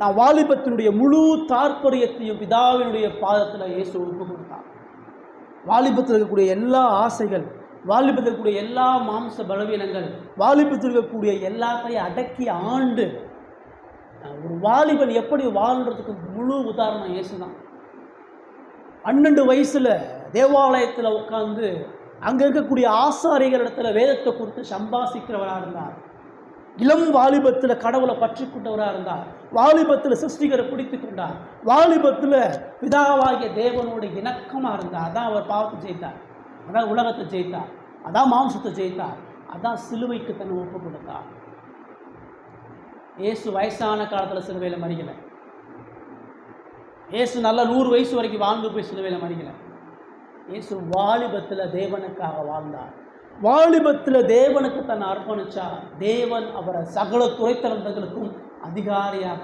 நான் வாலிபத்தினுடைய முழு தாற்பயத்தையும் பிதாவினுடைய பாதத்தில் இயேசு ஒப்பு கொடுத்தார். வாலிபத்தில் இருக்கக்கூடிய எல்லா ஆசைகள், வாலிபத்தில் இருக்கக்கூடிய எல்லா மாம்ச பலவீனங்கள், வாலிபத்தில் இருக்கக்கூடிய எல்லாத்தையும் அடக்கி ஆண்டு ஒரு வாலிபன் எப்படி வாழ்றதுக்கு முழு உதாரணம் இயேசு தான். 12 வயசில் தேவாலயத்தில் உட்காந்து அங்கே இருக்கக்கூடிய ஆசாரிகள் இடத்துல வேதத்தை கொடுத்து சம்பாசிக்கிறவராக இருந்தார். இளம் வாலிபத்தில் கடவுளை பற்றி கொண்டவராக இருந்தார். வாலிபத்தில் சிருஷ்டிகரை பிடித்து கொண்டார். வாலிபத்தில் பிதாவாகிய தேவனோட இணக்கமாக இருந்தார். அதான் அவர் பாவத்தை ஜெயித்தார், அதான் உலகத்தை ஜெயித்தார், அதான் மாம்சத்தை ஜெயித்தார், அதான் சிலுவைக்கு தன்னை ஒப்பு கொடுத்தார். இயேசு வயசான காலத்தில் சிலுவையில் மறிக்கலை. இயேசு நல்லா 100 வயசு வரைக்கும் வாழ்ந்து போய் சிலுவையில் மறிக்கலை. இயேசு வாலிபத்தில் தேவனுக்காக வாழ்ந்தார். வாலிபத்தில் தேவனுக்கு தன்னை அர்ப்பணித்தார். தேவன் அவரை சகல துறைத்தலங்களுக்கும் அதிகாரியாக